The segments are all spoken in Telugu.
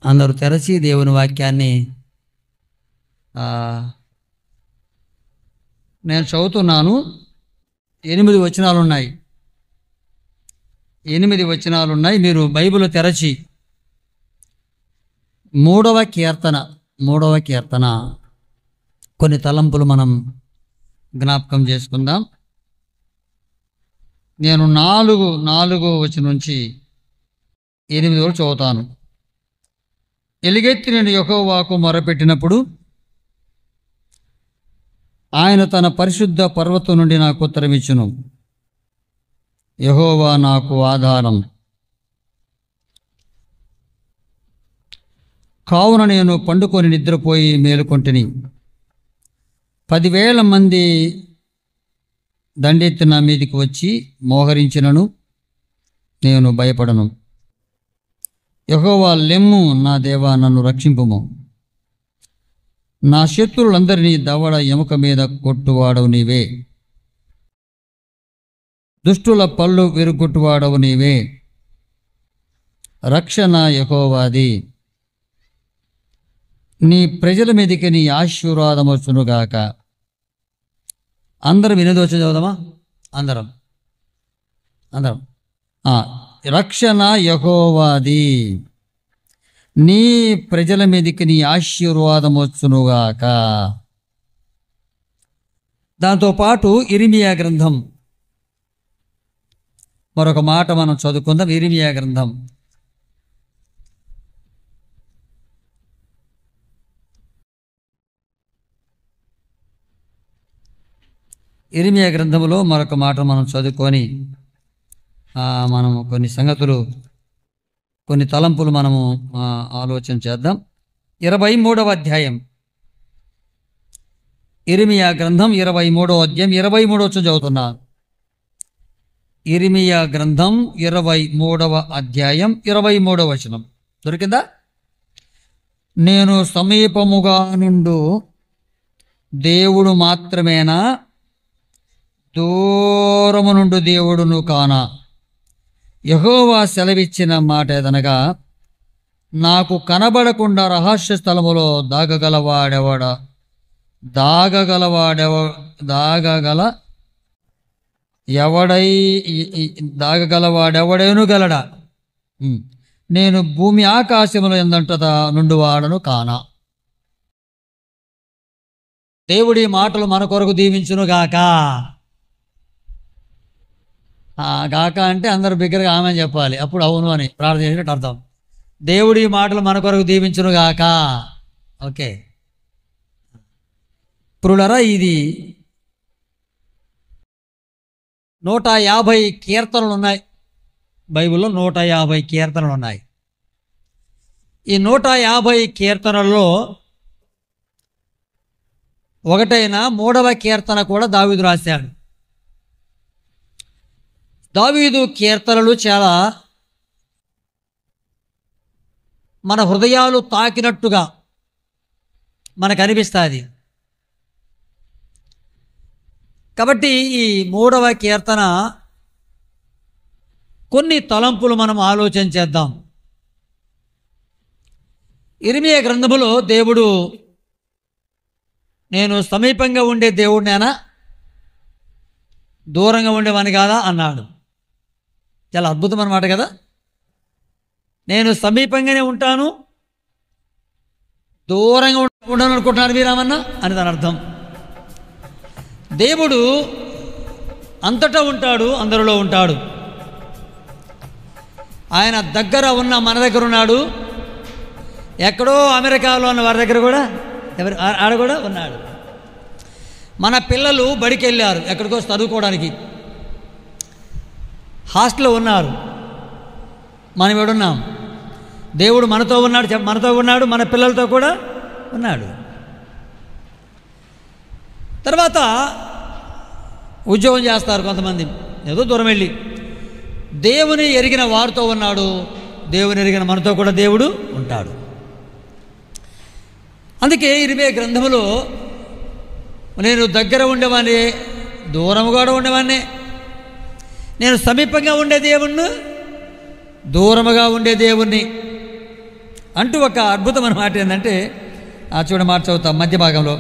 అందరూ తెరచి దేవుని వాక్యాన్ని నేను చదువుతున్నాను. 8 వచనాలు ఉన్నాయి. 8 వచనాలు ఉన్నాయి. మీరు బైబిల్ తెరచి 3వ కీర్తన కొన్ని తలంపులు మనం జ్ఞాపకం చేసుకుందాం. నేను 4 వచనం నుంచి 8 వరకు చదువుతాను. ఎలుగెత్తి నేను యెహోవాకు మొరపెట్టినప్పుడు ఆయన తన పరిశుద్ధ పర్వతం నుండి నాకు ఉత్తరమిచ్చును. యెహోవా నాకు ఆధారం, కావున నేను పండుకొని నిద్రపోయి మేలుకొంటిని. 10,000 మంది దండెత్తి నా మీదికి వచ్చి మోహరించినను నేను భయపడను. యెహోవా లెమ్ము, నా దేవా నన్ను రక్షింపుము. నా శత్రువులందరినీ దవడ ఎముక మీద కొట్టువాడవు నీవే, దుష్టుల పళ్ళు విరుగొట్టువాడవు నీవే. రక్షణ యెహోవాది, నీ ప్రజల మీదకి నీ ఆశీర్వాదం వచ్చునుగాక. అందరం 8 వచనం చదువుదామా? అందరం రక్షణ యెహోవాది, నీ ప్రజల మీదకి నీ ఆశీర్వాదం వచ్చునుగాక. దాంతోపాటు ఇర్మీయా గ్రంథం మరొక మాట మనం చదువుకుందాం. ఇర్మీయా గ్రంథం 8వ గ్రంథములో మరొక మాట మనం చదువుకొని మనము కొన్ని సంగతులు, కొన్ని తలంపులు మనము ఆలోచన చేద్దాం. 23వ అధ్యాయం, ఇర్మీయా గ్రంథం 23వ అధ్యాయం 23వ వచనం చదువుతున్నాను. ఇర్మీయా గ్రంథం 23వ అధ్యాయం 23వ వచనం దొరికిందా? నేను సమీపముగా నుండు దేవుడు మాత్రమేనా, దూరము నుండి దేవుడును కానా? యెహోవా సెలవిచ్చిన మాట ఏదనగా, నాకు కనబడకుండా రహస్య స్థలములో దాగగలవాడెవడేను గలడా? నేను భూమి ఆకాశముల యందంతటా నుండి వాడను కానా? దేవుడి మాటలు మన కొరకు దీవించును గాక. గాక అంటే అందరూ బిగ్గరగా ఆమె చెప్పాలి, అప్పుడు అవును అని ప్రార్థన చేసినట్టు అర్థం. దేవుడి మాటలు మన కొరకు దీవించును గాక. ఓకే ప్రులరా, ఇది 150 కీర్తనలు ఉన్నాయి. బైబిల్లో 150 కీర్తనలు ఉన్నాయి. ఈ 150 కీర్తనల్లో ఒకటైన 3వ కీర్తన కూడా దావీదు రాశాడు. దావీదు కీర్తనలు చాలా మన హృదయాలు తాకినట్టుగా మనకు అనిపిస్తుంది. కాబట్టి ఈ 3వ కీర్తన కొన్ని తలంపులు మనం ఆలోచన చేద్దాం. ఇర్మీయా గ్రంథములో దేవుడు, నేను సమీపంగా ఉండే దేవుడినేనా, దూరంగా ఉండేవాని కాదా అన్నాడు. చాలా అద్భుతమైన మాట కదా. నేను సమీపంగానే ఉంటాను, దూరంగా ఉండను అనుకుంటున్నారు మీరేమన్నా అని దాని అర్థం. దేవుడు అంతటా ఉంటాడు, అందరిలో ఉంటాడు. ఆయన దగ్గర ఉన్న మన దగ్గర ఉన్నాడు, ఎక్కడో అమెరికాలో ఉన్న వారి దగ్గర కూడా ఆడ కూడా ఉన్నాడు. మన పిల్లలు బడికి వెళ్ళారు, ఎక్కడికో చదువుకోవడానికి, హాస్టల్లో ఉన్నారు, మనం ఎక్కడున్నాం? దేవుడు మనతో ఉన్నాడు, మన పిల్లలతో కూడా ఉన్నాడు. తర్వాత ఉద్యోగం చేస్తారు కొంతమంది, ఏదో దూరం వెళ్ళి. దేవుని ఎరిగిన వారితో ఉన్నాడు, దేవుని ఎరిగిన మనతో కూడా దేవుడు ఉంటాడు. అందుకే ఇర్మీయా గ్రంథములో నేను దగ్గర ఉండేవాడిని, దూరముగా ఉండేవాడిని, నేను సమీపంగా ఉండే దేవుణ్ణి, దూరముగా ఉండే దేవుణ్ణి అంటూ ఒక అద్భుతమైన మాట ఏంటంటే చూడ మాట చదువుతాం మధ్య భాగంలో,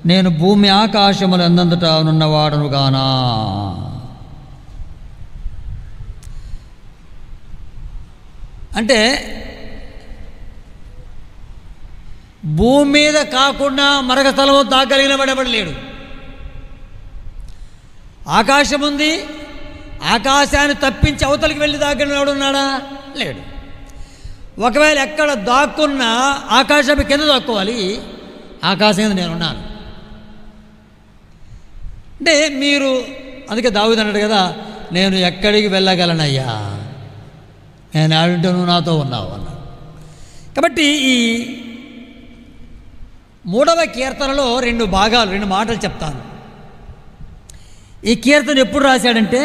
నేను భూమి ఆకాశములు అందంతట నున్నవాడను గానా. అంటే భూమి మీద కాకుండా మరొక స్థలము తాగలిగిన వాడెవడు లేడు. ఆకాశం ఉంది, ఆకాశాన్ని తప్పించి అవతలికి వెళ్ళి దాగలిగిన వాడు ఉన్నాడా? లేడు. ఒకవేళ ఎక్కడ దాక్కున్నా ఆకాశం కింద దాక్కోవాలి, ఆకాశం కింద నేనున్నాను. అంటే మీరు అందుకే దావీదు అన్నాడు కదా, నేను ఎక్కడికి వెళ్ళగలనయ్యా, నేను ఆడుంటే నువ్వు నాతో ఉన్నావు అన్నాడు. కాబట్టి ఈ 3వ కీర్తనలో 2 భాగాలు, 2 మాటలు చెప్తాను. ఈ కీర్తన ఎప్పుడు రాశాడంటే,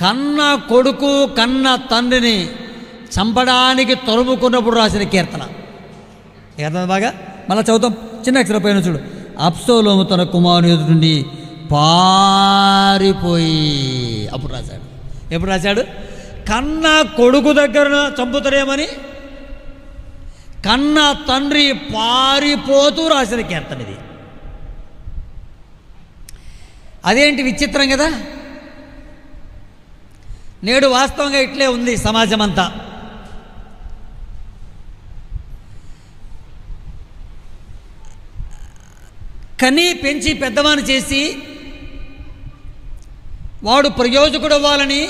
కన్న కొడుకు కన్న తండ్రిని చంపడానికి తరుముకున్నప్పుడు రాసిన కీర్తన. బాగా మళ్ళీ చదువుతాం, చిన్న అక్షరం పైన చూడు. అబ్షాలోము తన కుమారుని ఎదుట నుండి పారిపోయి, అప్పుడు రాశాడు. ఎప్పుడు రాశాడు? కన్న కొడుకు దగ్గర చంపుతారేమని కన్న తండ్రి పారిపోతూ రాసిన కీర్తన ఇది. అదేంటి విచిత్రం కదా. నేడు వాస్తవంగా ఇట్లే ఉంది సమాజం అంతా. కని పెంచి పెద్దవాని చేసి వాడు ప్రయోజకుడు అవ్వాలని,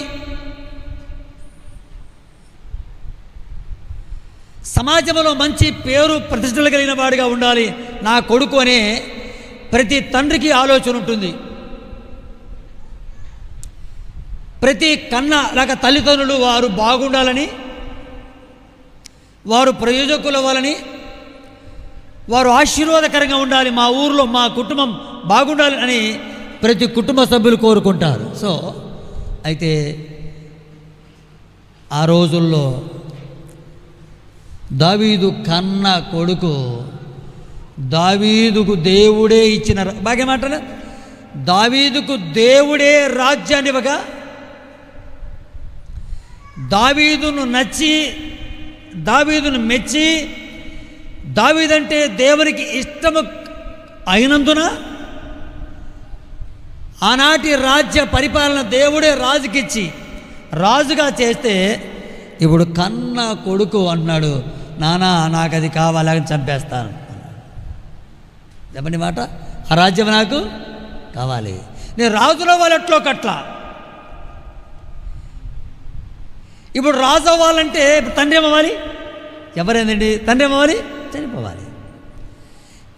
సమాజంలో మంచి పేరు ప్రతిష్టలు కలిగిన వాడిగా ఉండాలి నా కొడుకు అనే ప్రతి తండ్రికి ఆలోచన ఉంటుంది. ప్రతి కన్న లేక తల్లిదండ్రులు వారు బాగుండాలని, వారు ప్రయోజకులు అవ్వాలని, వారు ఆశీర్వాదకరంగా ఉండాలి, మా ఊరిలో మా కుటుంబం బాగుండాలి అని ప్రతి కుటుంబ సభ్యులు కోరుకుంటారు. సో అయితే ఆ రోజుల్లో దావీదు కన్న కొడుకు దావీదుకు దేవుడే ఇచ్చిన బాగా మాటలు, దావీదుకు దేవుడే రాజ్యాన్ని ఇవ్వగా, దావీదును నచ్చి దావీదును మెచ్చి దావీదంటే దేవునికి ఇష్టము అయినందున ఆనాటి రాజ్య పరిపాలన దేవుడే రాజుకిచ్చి రాజుగా చేస్తే, ఇప్పుడు కన్న కొడుకు అన్నాడు, నానా నాకు అది కావాలని చంపేస్తాను. చెప్పండి మాట, ఆ రాజ్యం నాకు కావాలి, నేను రాజుల వాళ్ళట్లో కట్ల. ఇప్పుడు రాజు అవ్వాలంటే తండ్రి ఏమవ్వాలి? ఎవరేందండి తండ్రి ఏమవ్వాలి? చనిపోవాలి.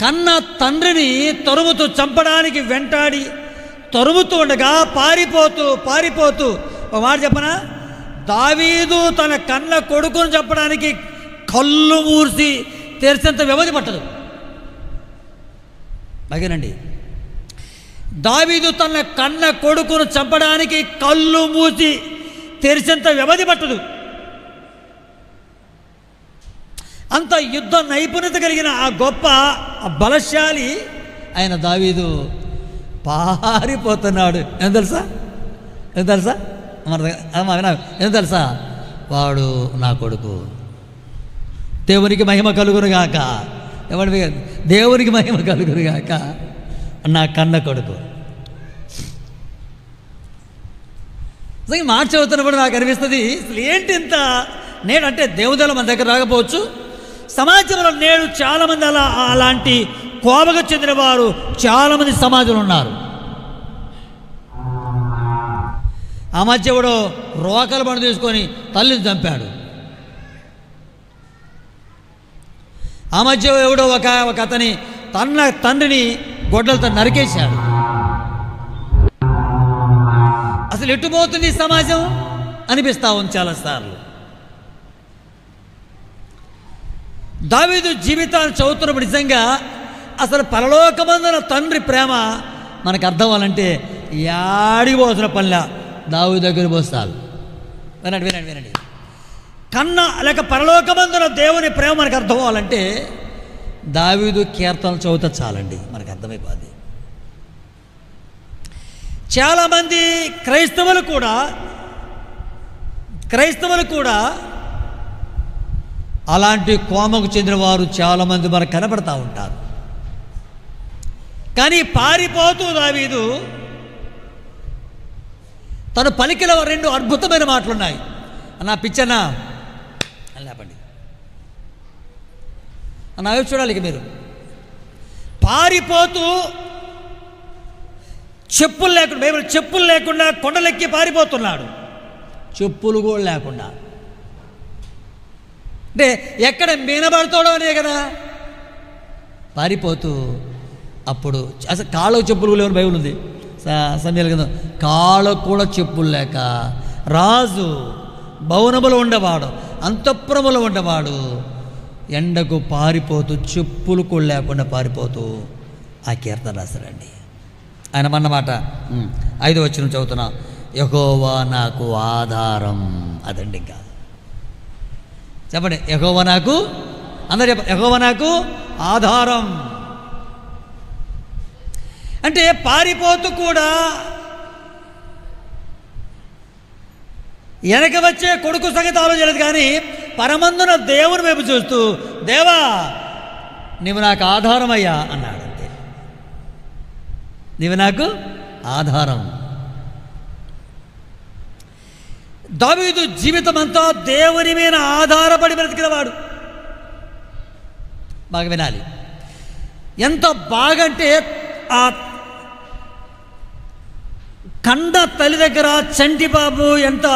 కన్న తండ్రిని తరుముతూ చంపడానికి వెంటాడి తరుముతూ ఉండగా పారిపోతూ ఒక మాట చెప్పనా, దావీదు తన కన్న కొడుకును చంపడానికి కళ్ళు మూసి తెరిచేంత వ్యవధి పట్టదు. బాగేనండి, దావీదు తన కన్న కొడుకును చంపడానికి కళ్ళు మూసి తెరిచేంత వ్యవధి పట్టదు. అంత యుద్ధ నైపుణ్యత కలిగిన ఆ గొప్ప బలశాలి ఆయన దావీదు పారిపోతున్నాడు. ఏం తెలుసా? ఏం తెలుసా? ఏం తెలుసా? వాడు నా కొడుకు, దేవునికి మహిమ కలుగునుగాక. ఎవడి దేవునికి మహిమ కలుగునుగాక, నా కన్న కొడుకు. ఈ మాట చదువుతున్నప్పుడు నాకు అనిపిస్తుంది, అసలు ఏంటి ఇంత నేడు అంటే దేవుదల మన దగ్గర రాకపోవచ్చు, సమాజంలో నేడు చాలామంది అలాంటి కోపకు చెందిన వారు చాలామంది సమాజంలో ఉన్నారు. ఆ మధ్య ఎవడో రోకల బండి తీసుకొని తల్లిని చంపాడు. ఆ మధ్య ఎవడో ఒక అతని తండ్రిని గొడ్డలతో నరికేశాడు. అసలు ఎట్టుపోతుంది సమాజం అనిపిస్తూ ఉంది చాలాసార్లు. దావీదు జీవితాన్ని చదువుతున్నప్పుడు నిజంగా అసలు పరలోకమందున తండ్రి ప్రేమ మనకు అర్థం అవ్వాలంటే యాడికి పోతున్న పనిలా దావీదు దగ్గర పోస్తాలు. వినండి. కన్న లేక పరలోకమందున దేవుని ప్రేమ మనకు అర్థం అవ్వాలంటే దావీదు కీర్తనలు చదువుతా చాలండి, మనకు అర్థమైపోద్ది. చాలామంది క్రైస్తవులు కూడా అలాంటి కోమకు చెందిన వారు చాలామంది మనకు కనబడతా ఉంటారు. కానీ పారిపోతూ దావీదు తను పలికిన 2 అద్భుతమైన మాటలున్నాయి. అన్నా పిచ్చన్నా లేపండి అన్న వైపు చూడాలి. ఇక మీరు పారిపోతూ చెప్పులు లేకుండా కొండలెక్కి పారిపోతున్నాడు. చెప్పులు కూడా లేకుండా అంటే ఎక్కడ మీనబడతాడో అనే కదా పారిపోతూ. అప్పుడు అసలు కాళ్ళకు చెప్పులు లేవని బైబిల్ ఉంది. సమయాల కింద కాళ్ళకు కూడా చెప్పులు లేక రాజు భవనములో ఉండేవాడు, అంతఃపురములో ఉండేవాడు ఎండకు పారిపోతూ చెప్పులు కూడా లేకుండా పారిపోతూ ఆ కీర్తన రాశారండి. ఆయన అన్నమాట 5వ వచనం చదువుతున్నా, యెహోవా నాకు ఆధారం. అదండి ఇంకా చెప్పండి, యెహోవా నాకు, అందరూ చెప్పండి, యెహోవా నాకు ఆధారం. అంటే పారిపోతూ కూడా వెనక వచ్చే కొడుకు సంగతి ఆలోచించలేదు, కానీ పరమందున దేవుని వైపు చూస్తూ, దేవా నీవు నాకు ఆధారం అయ్యా అన్నాడు. అంతే, నీవు నాకు ఆధారం. దావీదు జీవితం అంతా దేవుని మీద ఆధారపడి బ్రతికినవాడు. బాగా వినాలి, ఎంత బాగంటే ఆ కండ తల్లి దగ్గర చంటి బాబు ఎంత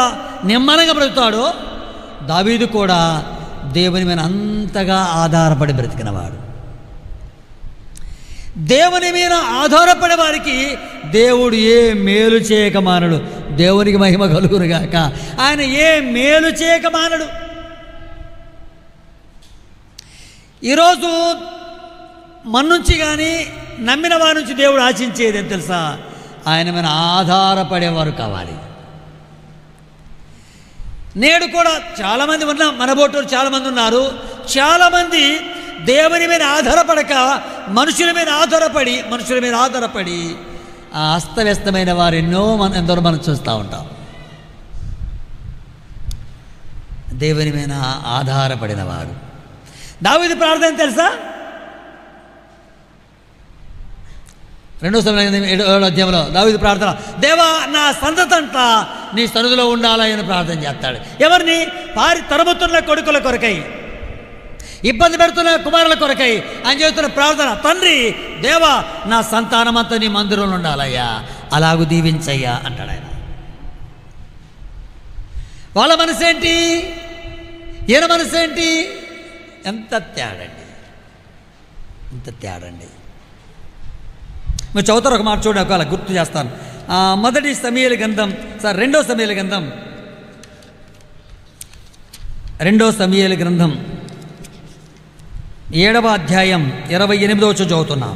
నిమ్మలంగా బ్రతుకుతాడో, దావీదు కూడా దేవుని మీద అంతగా ఆధారపడి బ్రతికినవాడు. దేవుని మీద ఆధారపడే వారికి దేవుడు ఏ మేలు చేయక మానడు. దేవునికి మహిమ కలుగునుగాక. ఆయన ఏ మేలు చేయక మానడు. ఈరోజు మన నుంచి కానీ నమ్మిన వారి నుంచి దేవుడు ఆశించేది ఏం తెలుసా? ఆయన మీద ఆధారపడేవారు కావాలి. నేడు కూడా చాలామంది ఉన్న మనబోటోరు చాలామంది ఉన్నారు. చాలామంది దేవుని మీద ఆధారపడక మనుషుల మీద ఆధారపడి ఆ అస్తవ్యస్తమైన వారు ఎందరో మనం చూస్తూ ఉంటాం. దేవుని మీద ఆధారపడిన వారు. దావీదు ప్రార్థన తెలుసా? 2వ సమూయేలు 7వ అధ్యాయంలో దావీదు ప్రార్థన, దేవా నా సంతతంతా నీ సన్నిధిలో ఉండాలని ప్రార్థన చేస్తాడు. ఎవరిని? తరుముతున్న కొడుకుల కొరకై, ఇబ్బంది పెడుతున్న కుమారుల కొరకై ఆయన చేస్తున్న ప్రార్థన, తండ్రి దేవా నా సంతానమంతా నీ మందిరంలో ఉండాలయ్యా, అలాగూ దీవించయ్యా అంటాడు ఆయన. వాళ్ళ మనసేంటి, ఈయన మనసేంటి? ఎంత తేడండి, ఎంత తేడండి. మీరు చదువుతారు, ఒక మాట చూడండి, ఒకవేళ గుర్తు చేస్తాను. 2వ సమూయేలు గ్రంథం 2వ సమూయేలు గ్రంథం 7వ అధ్యాయం 28వ వచనం చదువుతున్నాం.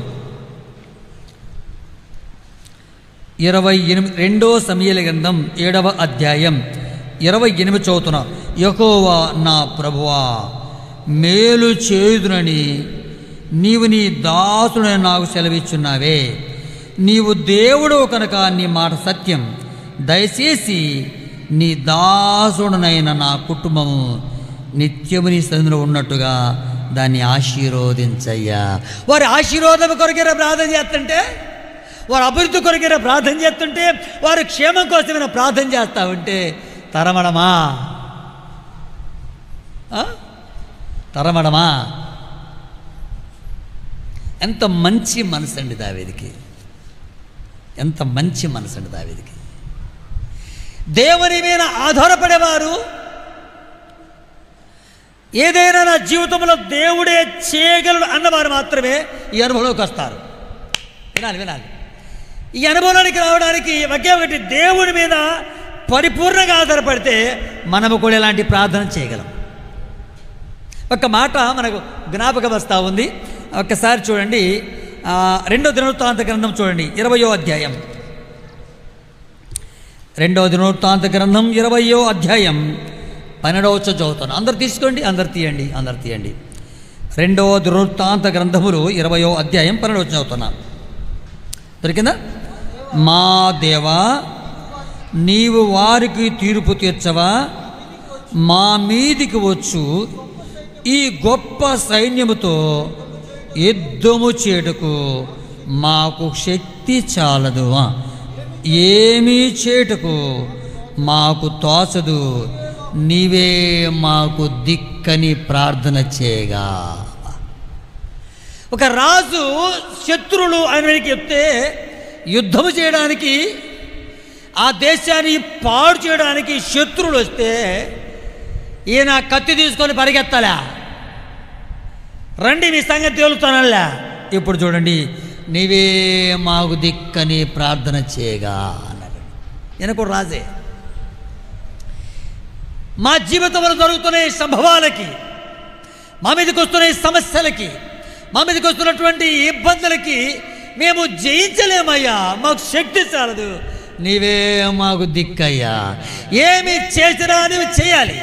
2వ సమూయేలు గ్రంథం 7వ అధ్యాయం 28 చదువుతున్నాం. యెహోవా నా ప్రభువా, మేలు చేయుదునని నీవు నీ దాసుడని నాకు సెలవిచ్చున్నావే. నీవు దేవుడు కనుక నీ మాట సత్యం. దయచేసి నీ దాసుడనైన నా కుటుంబము నిత్యము నీ సన్నిధిలో ఉన్నట్టుగా దాన్ని ఆశీర్వదించయ్యా. వారి ఆశీర్వాదం కొరకైనా ప్రార్థన చేస్తుంటే, వారి అభివృద్ధి కొరకైనా ప్రార్థన చేస్తుంటే, వారి క్షేమం కోసమైనా ప్రార్థన చేస్తా ఉంటే తరమడమా? తరమడమా? ఎంత మంచి మనసు అండి దావీదుకి, ఎంత మంచి మనసు అండి దావీదుకి. దేవుని మీద ఆధారపడేవారు ఏదైనా నా జీవితంలో దేవుడే చేయగలడు అన్నవారు మాత్రమే ఈ అనుభవంలోకి వస్తారు. వినాలి. ఈ అనుభవానికి రావడానికి ఒకే ఒకటి, దేవుడి మీద పరిపూర్ణంగా ఆధారపడితే మనము కూడా ఇలాంటి ప్రార్థన చేయగలం. ఒక మాట మనకు జ్ఞాపకం వస్తూ ఉంది. ఒక్కసారి చూడండి, 2వ దినవృత్తాంత గ్రంథం చూడండి, 20వ అధ్యాయం. 2వ దినవృత్తాంత గ్రంథం 20వ అధ్యాయం 12వ వచనం చదువుతాను. అందరు తీసుకోండి, అందరు తీయండి. 2వ దినవృత్తాంత గ్రంథములు 20వ అధ్యాయం 12వ వచనం చదువుతున్నా. దొరికిందా? మా దేవా, నీవు వారికి తీర్పు తీర్చవా? మా మీదికి వచ్చు ఈ గొప్ప సైన్యముతో యుద్ధము చేయుటకు మాకు శక్తి చాలదు, ఏమీ చేయుటకు మాకు తోచదు, నీవే మాకు దిక్కని ప్రార్థన చేయగా. ఒక రాజు శత్రువులు ఆయనకి చెప్తే యుద్ధము చేయడానికి, ఆ దేశాన్ని పాడు చేయడానికి శత్రువులు వస్తే ఈయన కత్తి తీసుకొని పరిగెత్తాలా, రండి మీ సంగతి తేలుతానల్లా. ఇప్పుడు చూడండి, నీవే మాకు దిక్కని ప్రార్థన చేయగా అన్నాడు. ఈయన కూడా రాజే. మా జీవితంలో జరుగుతున్న ఈ సంభవాలకి, మా మీదకి వస్తున్న ఈ సమస్యలకి, మా మీదకి వస్తున్నటువంటి ఇబ్బందులకి మేము జయించలేమయ్యా, మాకు శక్తి చాలదు, నీవే మాకు దిక్కయ్యా, ఏమి చేసినా నువ్వు చేయాలి,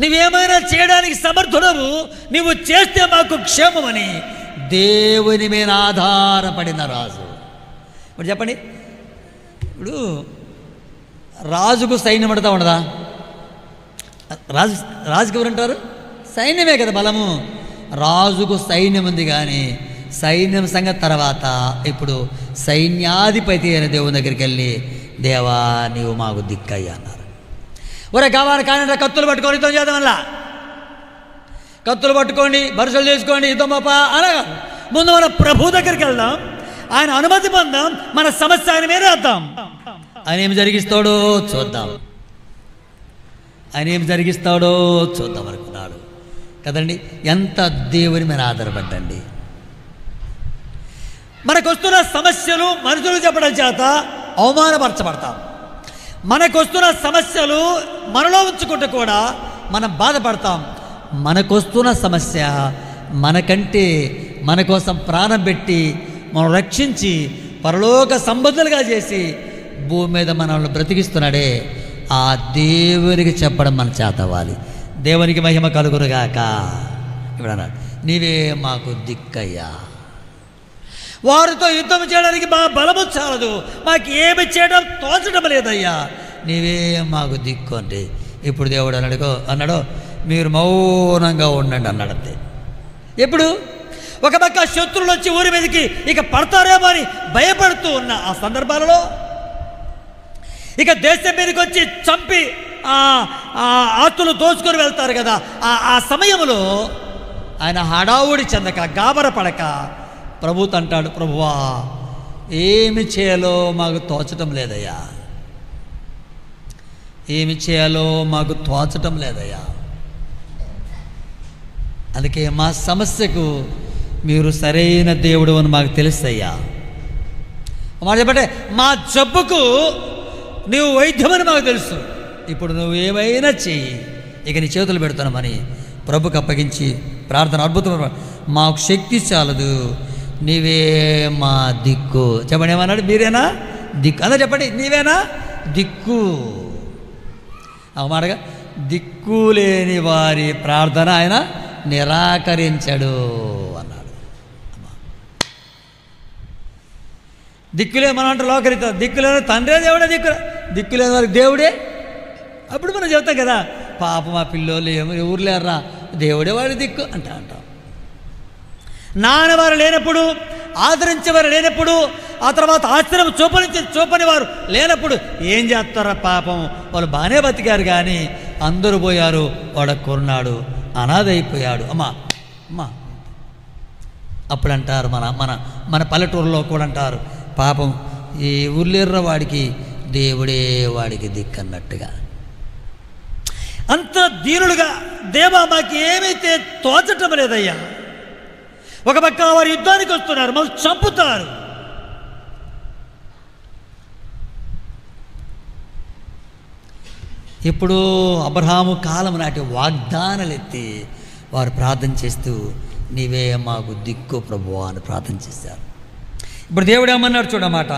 నువ్వేమైనా చేయడానికి సమర్థుడవు, నువ్వు చేస్తే మాకు క్షేమమని దేవుని మీద ఆధారపడిన రాజు. ఇప్పుడు చెప్పండి, ఇప్పుడు రాజుకు సైన్యం పడతా ఉండదా? రాజుకి ఎవరంటారు? సైన్యమే కదా బలము. రాజుకు సైన్యం ఉంది, కానీ సైన్యం సంగతి తర్వాత ఇప్పుడు సైన్యాధిపతి అయిన దేవుని దగ్గరికి వెళ్ళి, దేవా నీవు మాకు దిక్కయ్యా అన్నారు. ఒరే కావాలి కానీ కత్తులు పట్టుకొని యుద్ధం చేద్దాం, వల్ల కత్తులు పట్టుకోండి, భరుసలు చేసుకోండి, యుద్ధం పాప అనగా ముందు మన ప్రభు దగ్గరికి వెళ్దాం, ఆయన అనుమతి పొందాం, మన సమస్య ఆయన మీద వేద్దాం. ఆయన ఏం జరిగిస్తాడో చూద్దాం, ఆయన ఏం జరిగిస్తాడో చూద్దాం అనుకున్నాడు కదండి. ఎంత దేవుని మీద ఆధారపడ్డండి. మనకొస్తున్న సమస్యలు మనుషులు చెప్పడం చేత అవమానపరచబడతాం. మనకొస్తున్న సమస్యలు మనలో ఉంచుకుంటూ కూడా మనం బాధపడతాం. మనకొస్తున్న సమస్య మనకంటే మన కోసం ప్రాణం పెట్టి మనం రక్షించి పరలోక సంబంధులుగా చేసి భూమి మీద మనల్ని బ్రతికిస్తున్నాడే, ఆ దేవునికి చెప్పడం మన చేత అవ్వాలి. దేవునికి మహిమ కలుగునుగాక. ఇప్పుడు అన్నాడు, నీవే మాకు దిక్కయ్యా. వారితో యుద్ధం చేయడానికి మా బలము చాలదు, మాకు ఏమి చేయడం తోచడం లేదయ్యా, నీవే మాకు దిక్కు అంటే. ఇప్పుడు దేవుడు అన్నాడు మీరు మౌనంగా ఉండండి అన్నాడు. అంతే. ఎప్పుడు ఒక పక్క శత్రువులు వచ్చి ఊరి మీదకి ఇక పడతారేమో అని భయపడుతూ ఉన్న ఆ సందర్భాలలో, ఇక దేశం మీదకి వచ్చి చంపి ఆస్తులు దోచుకొని వెళ్తారు కదా, ఆ సమయంలో ఆయన హడావుడి చెందక గాబర పడక ప్రభుతో అంటాడు, ప్రభువా ఏమి చేయాలో మాకు తోచటం లేదయ్యా, ఏమి చేయాలో మాకు తోచటం లేదయ్యా, అందుకే మా సమస్యకు మీరు సరైన దేవుడు అని మాకు తెలుసయ్యా. మాట చెప్పంటే మా జబ్బుకు నువ్వు వైద్యమని మాకు తెలుసు, ఇప్పుడు నువ్వు ఏమైనా చెయ్యి, ఇక నీ చేతులు పెడుతున్నామని ప్రభుకు అప్పగించి ప్రార్థన. అద్భుతం. మాకు శక్తి చాలదు, నీవే మా దిక్కు. చెప్పండి, ఏమన్నాడు? మీరేనా దిక్కు అలా చెప్పండి, నీవేనా దిక్కు. ఆ మాటగా దిక్కు లేని వారి ప్రార్థన ఆయన నిరాకరించడు అన్నాడు. దిక్కులే మనం అంటే లోకరిస్తారు, దిక్కులేని తండ్రే దేవుడే, దిక్కులేని వారికి దేవుడే. అప్పుడు మనం చెప్తాం కదా, పాప మా పిల్లోళ్ళు ఎవరు లేరా, దేవుడే వాడి దిక్కు అంటాం. నాన్నవారు లేనప్పుడు, ఆదరించేవారు లేనప్పుడు, ఆ తర్వాత ఆశ్రయం చూపని వారు లేనప్పుడు ఏం చేస్తారా పాపం, వాళ్ళు బాగానే బతికారు కానీ అందరూ పోయారు, వాడొక్కరున్నాడు అనాథ అయిపోయాడు. అమ్మా అప్పుడు అంటారు, మన పల్లెటూరులో కూడా అంటారు, పాపం ఈ ఊర్లేర్ర వాడికి దేవుడే వాడికి దిక్కు అన్నట్టుగా. అంత దీనులుగా, దేవా మాకు ఏమైతే తోచటం లేదయ్యా, ఒక పక్క వారు యుద్ధానికి వస్తున్నారు, మళ్ళీ చంపుతారు. ఇప్పుడు అబ్రహాము కాలం నాటి వాగ్దానాలు ఎత్తి వారు ప్రార్థన చేస్తూ, నీవే మాకు దిక్కు ప్రభువా అని ప్రార్థన చేశారు. ఇప్పుడు దేవుడు ఏమన్నాడు చూడమాట,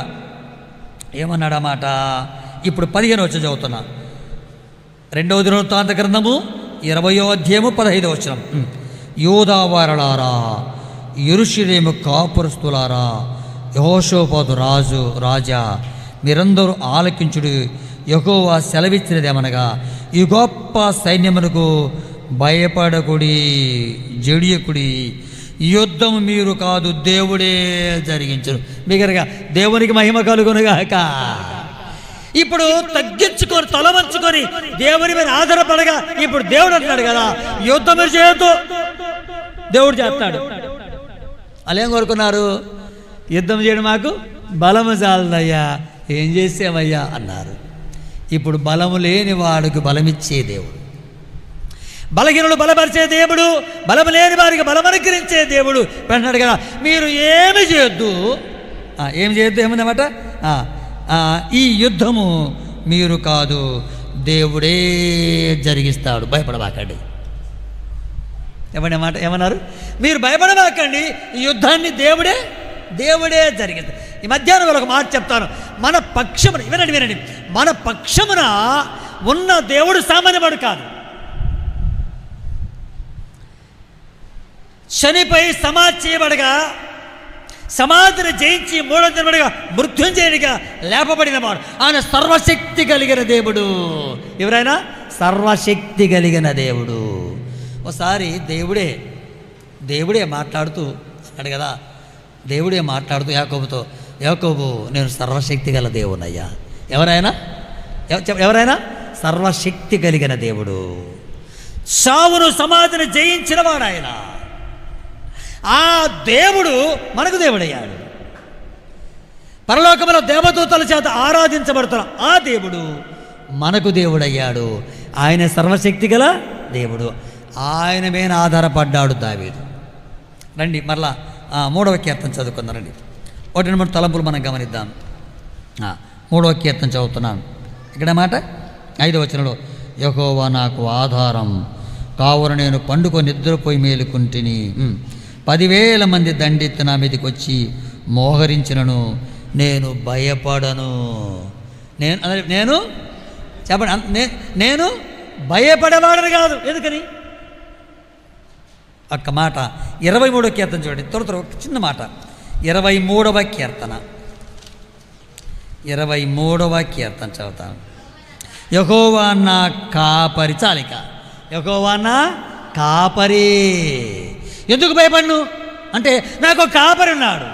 ఏమన్నాడు అన్నమాట. ఇప్పుడు 15 వచనం చదువుతున్నా. 2వ దినవృత్తాంత గ్రంథము 20వ అధ్యాయము 15వ వచనం. యూదా వారలారా, యెరూషలేము కాపురస్తులారా, యెహోషాపాతు రాజా, మీరందరూ ఆలకించుడు. యెహోవా సెలవిచ్చినదేమనగా, ఈ గొప్ప సైన్యమునకు భయపడకుడి, జడియకుడి, యుద్ధం మీరు కాదు దేవుడే జరిగించరు. బిగరగా దేవునికి మహిమ కలుగునుగాక. ఇప్పుడు తగ్గించుకొని తలవంచుకొని దేవుని మీద ఆధారపడగా ఇప్పుడు దేవుడు అంటున్నాడు కదా, యుద్ధం మీరు చేయొద్దు, దేవుడు చేస్తాడు. అలా ఏం కోరుకున్నారు? యుద్ధం చేయడం మాకు బలము చాలదయ్యా, ఏం చేసామయ్యా అన్నారు. ఇప్పుడు బలము లేని వాడికి బలమిచ్చే దేవుడు, బలహీనులు బలపరిచే దేవుడు, బలము లేని వారికి బలమనుకరించే దేవుడు అంటున్నాడు కదా, మీరు ఏమి చేయొద్దు. ఏమి చేయొద్దు ఏముందన్నమాట, ఈ యుద్ధము మీరు కాదు దేవుడే జరిగిస్తాడు, భయపడబాకండి. ఏమన్నమాట, ఏమన్నారు? మీరు భయపడబాకండి, ఈ యుద్ధాన్ని దేవుడే జరిగిస్తాడు. ఈ మధ్యాహ్నం ఒక మాట చెప్తాను. మన పక్షమున వినండి, మన పక్షమున ఉన్న దేవుడు సామాన్యవాడు కాదు. శనిపై సమాధి చేయబడగా, సమాధిని జయించి మూడో దినబడిగా మృత్యుంజయునిగా లేపబడిన వాడు ఆయన సర్వశక్తి కలిగిన దేవుడు. ఎవరైనా సర్వశక్తి కలిగిన దేవుడు. ఒకసారి దేవుడే మాట్లాడుతూ అన్నాడు కదా, దేవుడే మాట్లాడుతూ యాకోబుతో, యాకోబు నేను సర్వశక్తి గల దేవునయ్యా. ఎవరైనా సర్వశక్తి కలిగిన దేవుడు, సావును సమాధిని జయించిన వాడు ఆయన. ఆ దేవుడు మనకు దేవుడయ్యాడు. పరలోకములో దేవదూతల చేత ఆరాధించబడుతున్న ఆ దేవుడు మనకు దేవుడయ్యాడు. ఆయన సర్వశక్తి గల దేవుడు, ఆయన మీద ఆధారపడ్డాడు దావీదు. రండి మరలా 3వ కీర్తన చదువుకుందాం. రండి 1-2 తలంపులు మనం గమనిద్దాం. 3వ కీర్తన చదువుతున్నాను. ఇక్కడ మాట 5వ వచనంలో, యెహోవా నాకు ఆధారం కావున నేను పండుకొని నిద్రపోయి మేలుకుంటిని. 10,000 మంది దండెత్తి నా మీదకి వచ్చి మోహరించినను నేను భయపడను. నేను చెప్పండి, నేను భయపడేవాడని కాదు. ఎందుకని? ఒక్క మాట 23వ కీర్తన చూడండి. త్వర ఒక చిన్న మాట. 23వ కీర్తన 23వ కీర్తన చదువుతాను. యెహోవా నా కాపరి. చాలిక యెహోవా నా కాపరి. ఎందుకు భయపడను అంటే నాకు ఒక కాపరి ఉన్నాడు.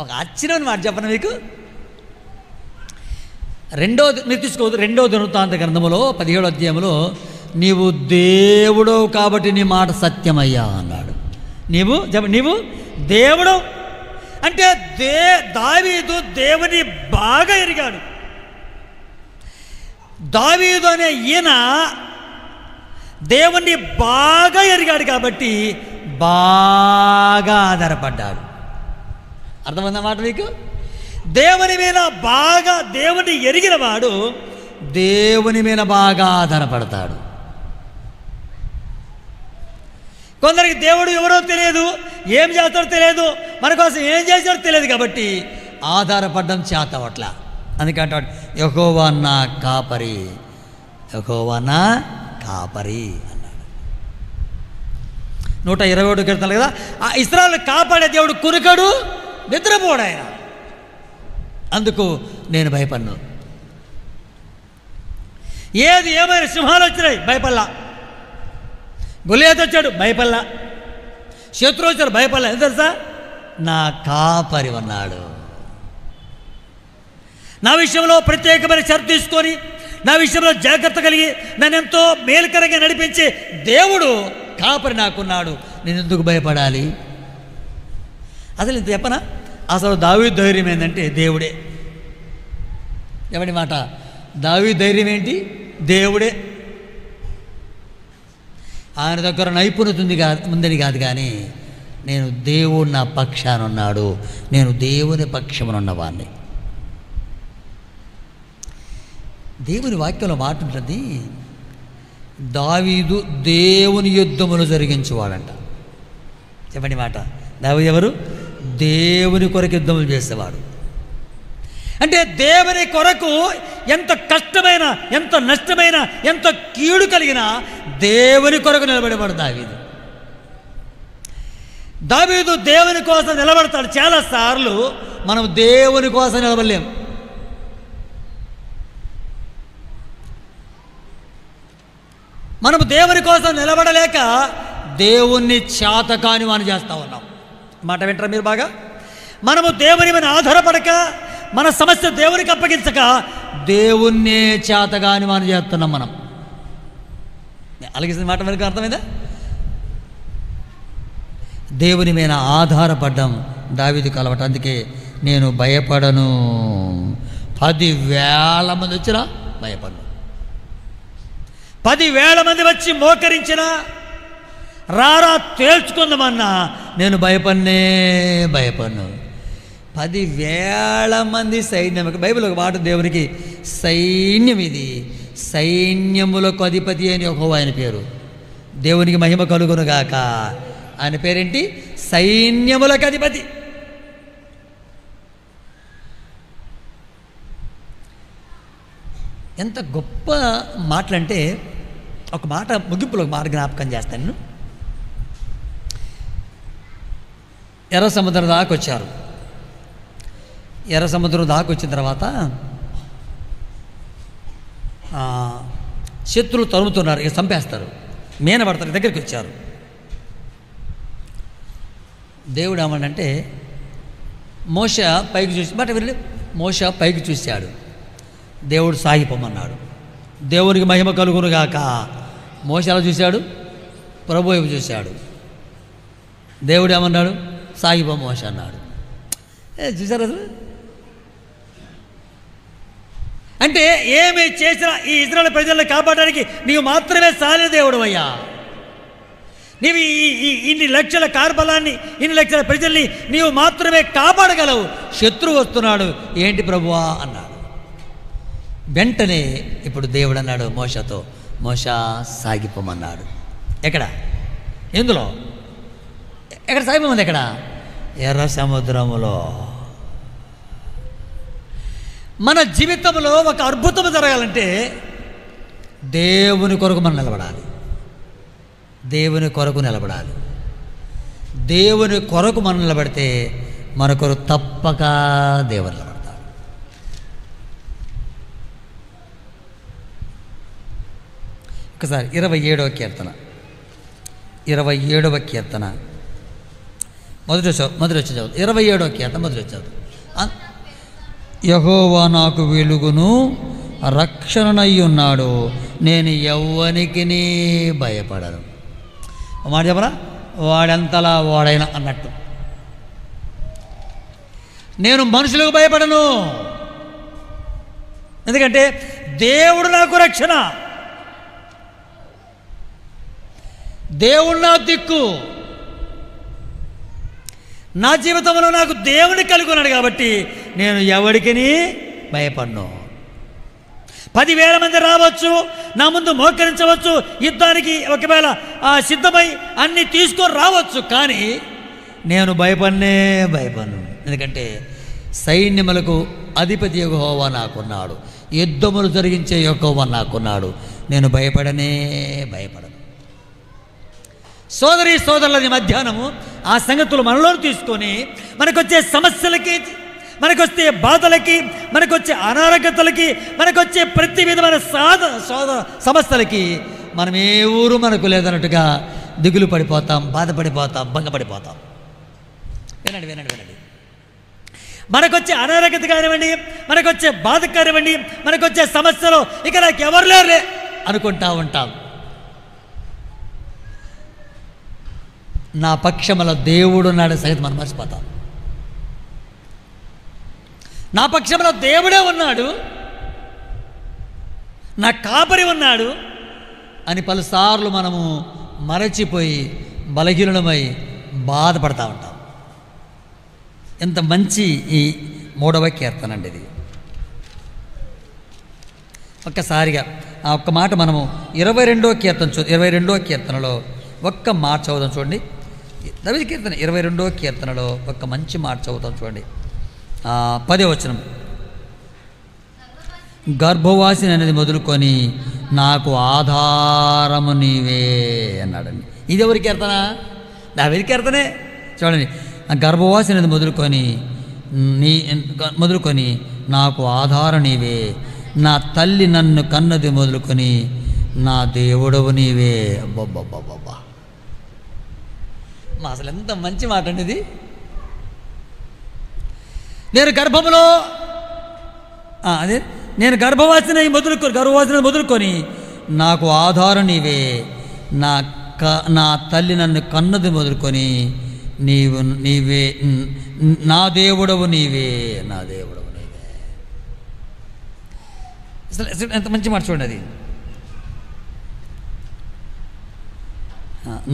ఒక ఆశ్చర్యమైన మాట చెప్పను మీకు. మీరు తీసుకోవద్దు, 2వ దినవృత్తాంత గ్రంథములో 17వ అధ్యాయంలో, నీవు దేవుడు కాబట్టి నీ మాట సత్యమయ్యా అన్నాడు. నీవు దేవుడు అంటే దావీదు దేవుని బాగా ఎరిగాడు. దావీదు అనే ఈయన దేవుణ్ణి బాగా ఎరిగాడు కాబట్టి బాగా ఆధారపడ్డాడు. అర్థమైందన్నమాట మీకు? దేవుని మీద బాగా దేవుణ్ణి ఎరిగిన వాడు దేవుని మీద బాగా ఆధారపడతాడు. కొందరికి దేవుడు ఎవరో తెలియదు, ఏం చేస్తాడో తెలియదు, మన కోసం ఏం చేస్తాడో తెలియదు కాబట్టి ఆధారపడడం చేతవట్ల. అందుకంటాడు యెహోవా నా కాపరి, యెహోవా నా కాపరి అన్నాడు. 121 కీర్తనలు కదా. ఆ ఇశ్రాయేలును కాపాడే దేవుడు కునుకడు, నిద్రపోడు ఆయన. అందుకు నేను భయపడను. ఏమైనా సింహాలు వచ్చినాయి భయపడలా, గొలియాతు వచ్చాడు భయపడలా, శత్రువు వచ్చాడు భయపడలా. ఎందుకు తెలుసా? నా కాపరి ఉన్నాడు. నా విషయంలో ప్రత్యేకమైన శ్రద్ధ తీసుకొని, నా విషయంలో జాగ్రత్త కలిగి నన్ను ఎంతో మేలుకరంగా నడిపించే దేవుడు కాపరి నాకున్నాడు. నేను ఎందుకు భయపడాలి? అసలు ఇంత చెప్పనా? అసలు దావీదు ధైర్యం ఏంటంటే దేవుడే. ఎవడి మాట? దావీదు ధైర్యం ఏంటి? దేవుడే. ఆయన దగ్గర నైపుణ్యత ఉందని కాదు, కానీ నేను దేవుడు నా పక్షాన ఉన్నాడు, నేను దేవుని పక్షమున ఉన్నవాడిని. దేవుని వాక్యంలో మాట ఉంటుంది, దావీదు దేవుని యుద్ధములు జరిగించేవాడంట. చెప్పండి మాట. దావీదు ఎవరు? దేవుని కొరకు యుద్ధములు చేసేవాడు. అంటే దేవుని కొరకు ఎంత కష్టమైన, ఎంత నష్టమైన, ఎంత కీడు కలిగినా దేవుని కొరకు నిలబడేవాడు దావీదు. దావీదు దేవుని కోసం నిలబడతాడు. చాలాసార్లు మనం దేవుని కోసం నిలబడలేం. మనము దేవుని కోసం నిలబడలేక దేవుణ్ణి చేతకాని వాని చేస్తూ ఉన్నాం. మాట వింటారా మీరు బాగా? మనము దేవుని మీద ఆధారపడక, మన సమస్య దేవునికి అప్పగించక దేవుణ్ణే చేతగాని వాని చేస్తున్నాం మనం. అలాగే మాట మనకు అర్థమైందా? దేవుని మీద ఆధారపడ్డం దావీదు కలవట. అందుకే నేను భయపడను, 10,000 మంది వచ్చినా భయపడను, 10,000 మంది వచ్చి మోకరించినా రారా తేల్చుకుందామన్నా నేను భయపడను. 10,000 మంది సైన్యం. బైబిల్ ఒక మాట, దేవునికి సైన్యం, ఇది సైన్యములకు అధిపతి అని యెహోవా ఆయన పేరు. దేవునికి మహిమ కలుగునుగాక. ఆయన పేరేంటి? సైన్యములకు అధిపతి. ఎంత గొప్ప మాటలంటే, ఒక మాట ముగింపులో ఒక మాట జ్ఞాపకం చేస్తాను నేను. ఎర్ర సముద్రం దాకా వచ్చారు. ఎర్ర సముద్రం దాకా వచ్చిన తర్వాత శత్రువులు తరుముతున్నారు, ఇక చంపేస్తారు, మీన పడతారు, దగ్గరికి వచ్చారు. దేవుడు ఏమన్నంటే మోషే పైకి చూసి, బట్ వెళ్ళి మోషే పైకి చూశాడు. దేవుడు సాగిపోమన్నాడు. దేవునికి మహిమ కలుగునుగాక. మోషే ఎలా చూశాడు? ప్రభు వైపు చూశాడు. దేవుడు ఏమన్నాడు? సాగిపో మోషే అన్నాడు. చూశారు అసలు? అంటే ఏమి చేసినా ఈ ఇజ్రాయేల్ ప్రజలను కాపాడడానికి నీవు మాత్రమే సాలే దేవుడు అయ్యా. నీవు ఇన్ని లక్షల కార్బలాన్ని, ఇన్ని లక్షల ప్రజల్ని నీవు మాత్రమే కాపాడగలవు. శత్రువు వస్తున్నాడు, ఏంటి ప్రభువా అన్నాడు. వెంటనే ఇప్పుడు దేవుడు అన్నాడు మోషతో, మోషా సాగిపోమన్నాడు. ఎక్కడ? ఎందులో? ఎక్కడ సాగిపోమంది? ఎక్కడ? ఎర్ర సముద్రములో. మన జీవితంలో ఒక అద్భుతం జరగాలంటే దేవుని కొరకు మనం నిలబడాలి. దేవుని కొరకు నిలబడాలి. దేవుని కొరకు మనం నిలబడితే మన కొరకు తప్పక దేవుడు నిలబడతాడు. ఒకసారి 27వ కీర్తన, 27వ కీర్తన మొదటి వచ్చి 27వ కీర్తన మొదటి వచ్చాడు. యెహోవా నాకు వెలుగును రక్షణనై ఉన్నాడు, నేను ఎవ్వనికి భయపడను. మాట చెప్పరా? వాడెంతలా వాడైనా అన్నట్టు. నేను మనుషులకు భయపడను, ఎందుకంటే దేవుడు నాకు రక్షణ, దేవుడు నా దిక్కు. నా జీవితంలో నాకు దేవుని కలిగి ఉన్నాడు కాబట్టి నేను ఎవరికి భయపడను. 10,000 మంది రావచ్చు, నా ముందు మోకరించవచ్చు, యుద్ధానికి ఒకవేళ సిద్ధమై అన్నీ తీసుకొని రావచ్చు, కానీ నేను భయపడను. ఎందుకంటే సైన్యములకు అధిపతి యెహోవా నాకున్నాడు, యుద్ధములు జరిగించే యెహోవా నాకున్నాడు, నేను భయపడను. సోదరి సోదరులని మధ్యాహ్నము ఆ సంగతులు మనలో తీసుకొని మనకొచ్చే సమస్యలకి, మనకొచ్చే బాధలకి, మనకొచ్చే అనారోగ్యతలకి, మనకొచ్చే ప్రతి విధమైన సమస్యలకి మనం ఏ ఊరు మనకు లేదన్నట్టుగా దిగులు పడిపోతాం, బాధపడిపోతాం, భంగపడిపోతాం. వినండి. మనకొచ్చే అనారోగ్యత కానివ్వండి, మనకొచ్చే బాధ కానివ్వండి, మనకొచ్చే సమస్యలు ఇక నాకు ఎవరు లేరులే అనుకుంటా ఉంటాం. నా పక్షముల దేవుడు ఉన్నాడు సహితం మనం మర్చిపోతాం. నా పక్షంలో దేవుడే ఉన్నాడు, నా కాపరి ఉన్నాడు అని పలుసార్లు మనము మరచిపోయి బలహీనమై బాధపడతా ఉంటాం. ఎంత మంచి ఈ 3వ కీర్తన అండి ఇది. ఒక్కసారిగా ఆ ఒక్క మాట మనము 22వ కీర్తన 22వ కీర్తనలో ఒక్క మాట చదువుతాం చూడండి. దావీదు కీర్తన 22వ కీర్తనలో ఒక్క మంచి మాట చదువుతాం చూడండి. 10వ వచనం, గర్భవాసిని అనేది మొదలుకొని నాకు ఆధారము నీవే అన్నాడండి. ఇది ఎవరి కీర్తన? దావీదు కీర్తనే. చూడండి, గర్భవాసిని అనేది మొదలుకొని నాకు ఆధారం నీవే, నా తల్లి నన్ను కన్నది మొదలుకొని నా దేవుడవు నీవే. అబ్బబ్బబ్బబ్బా, మా అసలు ఎంత మంచి మాట అండి ఇది. నేను గర్భంలో అదే నేను గర్భవాసిన మొదలుకొని నాకు ఆధారం నీవే. నా తల్లి నన్ను కన్నది మొదలుకొని నీవే నా దేవుడవు నీవే, నా దేవుడవు నీవే. అసలు ఎంత మంచి మాట చూడండి అది.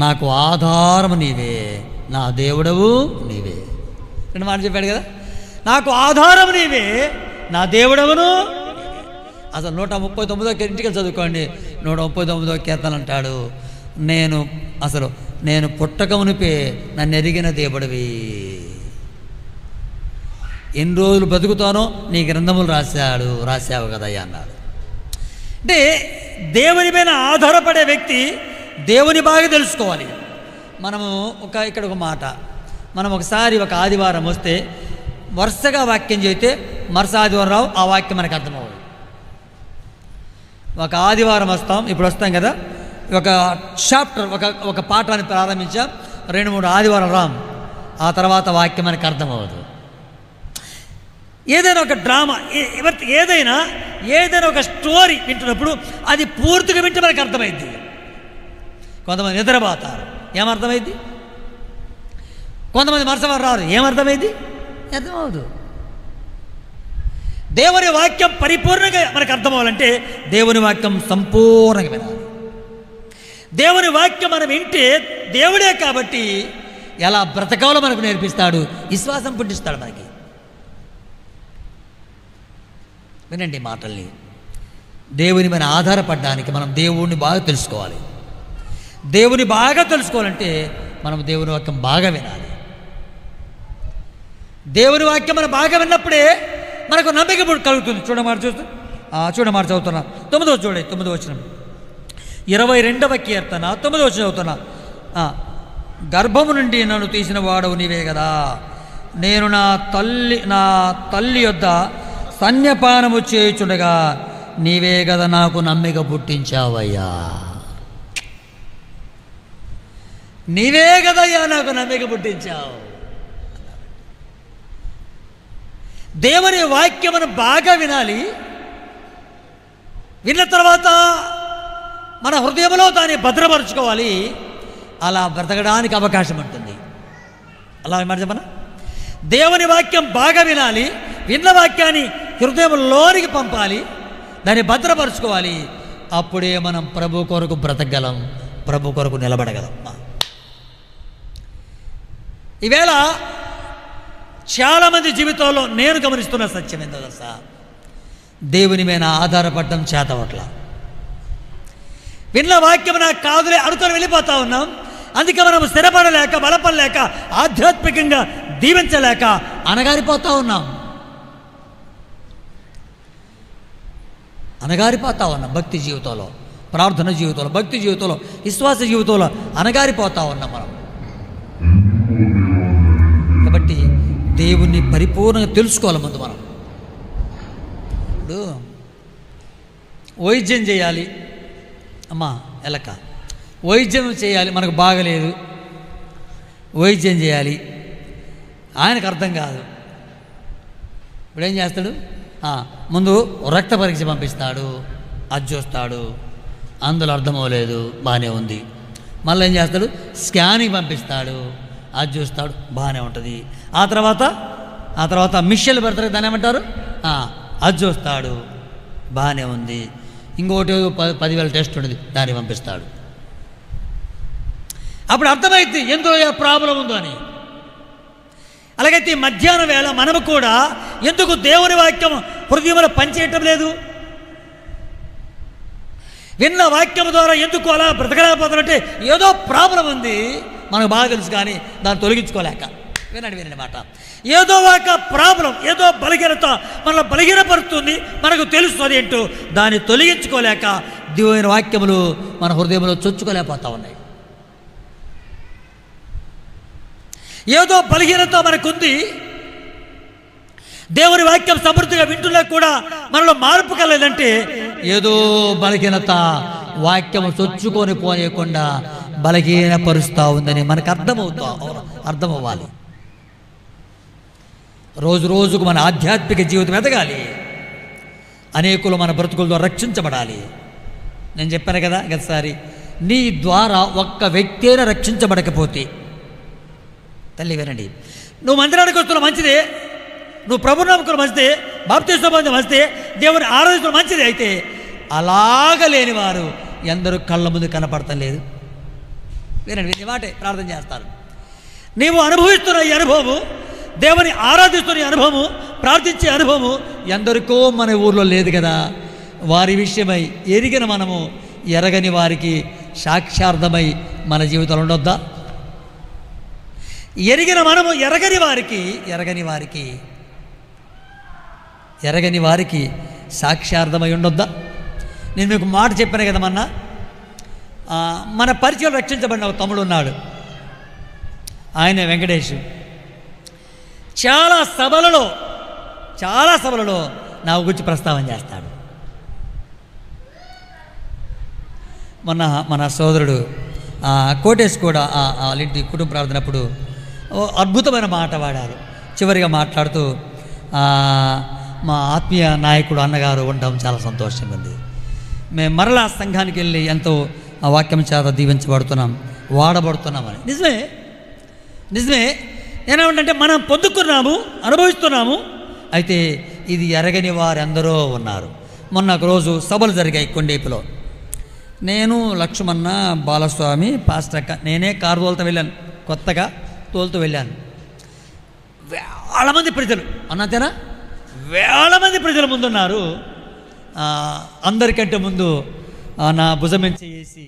నాకు ఆధారము నీవే, నా దేవుడవు నీవే. రెండు మాట చెప్పాడు కదా, నాకు ఆధారము నీవే, నా దేవుడవును. అసలు 139వ ఇంటికి చదువుకోండి. 139వ కీర్తన అంటాడు, నేను పుట్టక మునిపే నన్ను ఎరిగిన దేవుడివి, ఎన్ని రోజులు బతుకుతానో నీ గ్రంథములు రాశావు కదయ్యా అన్నాడు. అంటే దేవుని మీద ఆధారపడే వ్యక్తి దేవుని బాగా తెలుసుకోవాలి. మనము ఇక్కడ ఒక మాట, మనం ఒకసారి ఒక ఆదివారం వస్తే వరుసగా వాక్యం చేస్తే మరుస ఆదివారం రావు, ఆ వాక్యం మనకు అర్థమవుతుంది. ఒక ఆదివారం వస్తాం, ఇప్పుడు వస్తాం కదా, ఒక చాప్టర్ ఒక పాఠాన్ని ప్రారంభించాం, 2-3 ఆదివారం రాం, ఆ తర్వాత వాక్యం మనకు అర్థమవుతుంది. ఏదైనా ఒక డ్రామా, ఏదైనా ఒక స్టోరీ వింటున్నప్పుడు అది పూర్తిగా వింటే మనకు అర్థమైంది. కొంతమంది నిద్రపోతారు, ఏమర్థమైంది? కొంతమంది మరుసవారు రారు, ఏమర్థమైంది? అర్థమవుదు. దేవుని వాక్యం పరిపూర్ణంగా మనకు అర్థమవ్వాలంటే దేవుని వాక్యం సంపూర్ణంగా వినాలి. దేవుని వాక్యం మనం వింటే దేవుడే కాబట్టి ఎలా బ్రతకాలో మనకు నేర్పిస్తాడు, విశ్వాసం పుట్టిస్తాడు మనకి. వినండి మాటల్ని. దేవుని మీద ఆధారపడడానికి మనం దేవుణ్ణి బాగా తెలుసుకోవాలి. దేవుని బాగా తెలుసుకోవాలంటే మనం దేవుని వాక్యం బాగా వినాలి. దేవుని వాక్యం మనం బాగా విన్నప్పుడే మనకు నమ్మిక కలుగుతుంది. చూడమాట చదువుతున్నా 9వ వచనం 22వ కీర్తన 9వ వచనం చదువుతున్నా. గర్భము నుండి నన్ను తీసిన వాడవు నీవే కదా, నేను నా తల్లి యొద్ద స్తన్యపానము చేయుచుండగా నీవే కదా నాకు నమ్మిక పుట్టించావయ్యా. నీవే కదయ్యా నాకు నమ్మిక పుట్టించావు. దేవుని వాక్యం మనం బాగా వినాలి. విన్న తర్వాత మన హృదయంలో దాన్ని భద్రపరచుకోవాలి. అలా బ్రతకడానికి అవకాశం ఉంటుంది. అలా మాట చెప్పనా, దేవుని వాక్యం బాగా వినాలి, విన్న వాక్యాన్ని హృదయంలోనికి పంపాలి, దాన్ని భద్రపరచుకోవాలి. అప్పుడే మనం ప్రభు కొరకు బ్రతకగలం, ప్రభు కొరకు నిలబడగలం. ఈవేళ చాలామంది జీవితంలో నేను గమనిస్తున్న సత్యం ఏందో తెలుసా, దేవుని మీద ఆధారపడడం చేతవట్ల. విన్న వాక్యం నాకు కాదులే అనుకొని వెళ్ళిపోతా ఉన్నాం. అందుకే మనం స్థిరపడలేక, బలపడలేక, ఆధ్యాత్మికంగా దీవించలేక అనగారిపోతా ఉన్నాం. భక్తి జీవితంలో, ప్రార్థన జీవితంలో, భక్తి జీవితంలో, విశ్వాస జీవితంలో అనగారిపోతా ఉన్నాం మనం. కాబట్టి దేవుణ్ణి పరిపూర్ణంగా తెలుసుకోవాలి ముందు మనం. ఇప్పుడు వైద్యం చేయాలి, అమ్మా ఎలక వైద్యం చేయాలి, మనకు బాగలేదు, వైద్యం చేయాలి, ఆయనకు అర్థం కాదు. ఇప్పుడు ఏం చేస్తాడు, ముందు రక్త పరీక్ష పంపిస్తాడు, అది చూస్తాడు, అందులో అర్థమవ్వలేదు, బాగానే ఉంది. మళ్ళీ ఏం చేస్తాడు, స్కానింగ్ పంపిస్తాడు, అది చూస్తాడు, బాగానే ఉంటుంది. ఆ తర్వాత మిషన్లు పెడతారు, దాన్ని ఏమంటారు, అది చూస్తాడు, బాగానే ఉంది. ఇంకోటి 10,000 టెస్ట్ ఉంటుంది, దాన్ని పంపిస్తాడు. అప్పుడు అర్థమైంది ఎందులో ఏ ప్రాబ్లం ఉందో అని. అలాగైతే మధ్యాహ్నం వేళ మనము కూడా ఎందుకు దేవుని వాక్యం హృదయంలో పనిచేయటం లేదు? విన్న వాక్యం ద్వారా ఎందుకు అలా బ్రతకలేకపోతారంటే ఏదో ప్రాబ్లం ఉంది, మనకు బాగా తెలుసు, కానీ దాన్ని తొలగించుకోలేక. వినండి మాట, ఏదో ఒక ప్రాబ్లం, ఏదో బలహీనత మనల్ని బలహీనపరుస్తుంది, మనకు తెలుస్తుంది ఏంటో, దాన్ని తొలగించుకోలేక దేవుని వాక్యములు మన హృదయంలో చొచ్చుకోలేకపోతా ఉన్నాయి. ఏదో బలహీనత మనకుంది, దేవుని వాక్యం సమృద్ధిగా వింటున్నా కూడా మనలో మార్పు కలలేదంటే ఏదో బలహీనత వాక్యము చొచ్చుకొని పోనీయకుండా బలహీనపరుస్తూ ఉందని మనకు అర్థమవ్వాలి. రోజు రోజుకు మన ఆధ్యాత్మిక జీవితం ఎదగాలి. అనేకులు మన బ్రతుకులతో రక్షించబడాలి. నేను చెప్పాను కదా గతసారి, నీ ద్వారా ఒక్క వ్యక్తి అయినా రక్షించబడకపోతే, తల్లి వినండి, నువ్వు మందిరానికి వస్తున్న మంచిదే, నువ్వు ప్రభు నమ్మకం మంచిదే, బాప్తిస్మం పొందడం మంచిదే, దేవుని ఆరాధించడం మంచిదే. అయితే అలాగ లేని వారు ఎందరూ కళ్ళ ముందు కనపడటం లేదు. వినండి, నీ మాటే ప్రార్థన చేస్తారు. నీవు అనుభవిస్తున్న ఈ అనుభవము, దేవుని ఆరాధిస్తున్న ఈ అనుభవము, ప్రార్థించే అనుభవము ఎందరికో మన ఊర్లో లేదు కదా. వారి విషయమై ఎరిగిన మనము ఎరగని వారికి సాక్షార్థమై మన జీవితంలో ఉండొద్దా? ఎరిగిన మనము ఎరగని వారికి సాక్షార్థమై ఉండొద్దా? నేను మీకు మాట చెప్పాను కదా మొన్న, మన పరిచయం రక్షించబడిన ఒక తమ్ముడు ఉన్నాడు, ఆయన వెంకటేష్. చాలా సభలలో నా గురించి ప్రస్తావన చేస్తాడు. మొన్న మన సోదరుడు కోటేష్ కూడా వాళ్ళ ఇంటి కుటుంబ ప్రార్థనప్పుడు అద్భుతమైన మాట వాడారు. చివరిగా మాట్లాడుతూ మా ఆత్మీయ నాయకుడు అన్నగారు ఉండడం చాలా సంతోషంగా ఉంది. మేము మరలా సంఘానికి వెళ్ళి ఎంతో ఆ వాక్యం చేత దీవించబడుతున్నాం, వాడబడుతున్నామని. నిజమే. ఏమంటే మనం పొందుకున్నాము, అనుభవిస్తున్నాము. అయితే ఇది ఎరగని వారెందరో ఉన్నారు. మొన్న ఒక రోజు సభలు జరిగాయి కొండేపులో. నేను, లక్ష్మణ, బాలస్వామి, పాస్టర్ అక్క, నేనే కారు తోలుతూ వెళ్ళాను, కొత్తగా తోలుతూ వెళ్ళాను. వేల మంది ప్రజలు, అన్నంతేనా, వేల మంది ప్రజల ముందున్నారు. అందరికంటే ముందు నా భుజమెంచి చేసి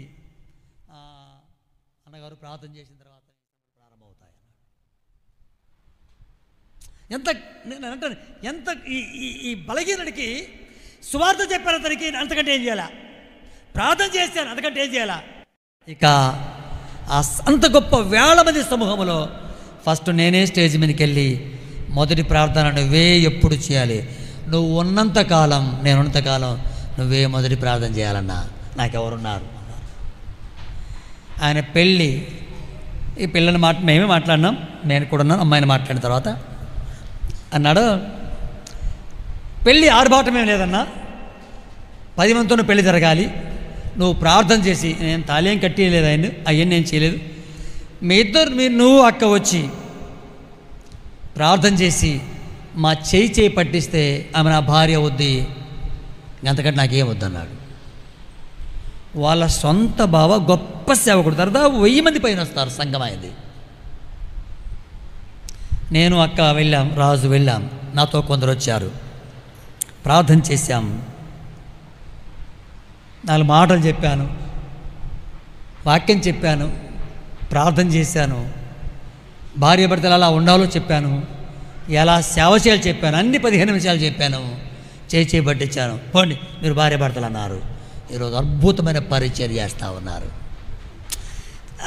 అన్నగారు ప్రార్థన చేసిన తర్వాత ప్రారంభమవుతాయి. నేను అంటాను, ఎంత ఈ బలహీనుడికి సువార్త చెప్పాను, అతనికి అంతకంటే ఏం చేయాలా? ప్రార్థన చేశాను, అంతకంటే ఏం చేయాలా? ఇక అంత గొప్ప వేల మంది సమూహంలో ఫస్ట్ నేనే స్టేజ్ మీదకి వెళ్ళి, మొదటి ప్రార్థన నువ్వే ఎప్పుడు చేయాలి, నువ్వు ఉన్నంతకాలం, నేను ఉన్నంతకాలం నువ్వే మొదటి ప్రార్థన చేయాలన్నా, నాకెవరున్నారు? ఆయన పెళ్ళి, ఈ పిల్లని మేమే మాట్లాడినాం, నేను కూడా ఉన్నాను. అమ్మాయిని మాట్లాడిన తర్వాత అన్నాడు, పెళ్ళి ఆర్భాటమేం లేదన్నా, 10 మందితోనూ పెళ్ళి జరగాలి, నువ్వు ప్రార్థన చేసి, నేను తాళేం కట్టేయలేదు ఆయన, అవన్నీ నేను చేయలేదు, నువ్వు అక్క వచ్చి ప్రార్థన చేసి మా చేయి పట్టిస్తే ఆమె నా భార్య వద్ది, అంతకంటే నాకేం వద్దన్నాడు. వాళ్ళ సొంత బావ గొప్ప సేవకుడు, తర్వాత 1000 మంది పైన వస్తారు, సంఘం అయింది. నేను అక్క వెళ్ళాం, రాజు వెళ్ళాం, నాతో కొందరు వచ్చారు, ప్రార్థన చేశాం, 4 మాటలు చెప్పాను, వాక్యం చెప్పాను, ప్రార్థన చేశాను, భార్య భర్తలు అలా ఉండాలో చెప్పాను, ఎలా సేవ చేయాలి చెప్పాను, అన్ని 15 నిమిషాలు చెప్పాను, చేయి పట్టించాను, పోండి మీరు భార్య భర్తలు అన్నారు. ఈరోజు అద్భుతమైన పరిచయం చేస్తూ ఉన్నారు.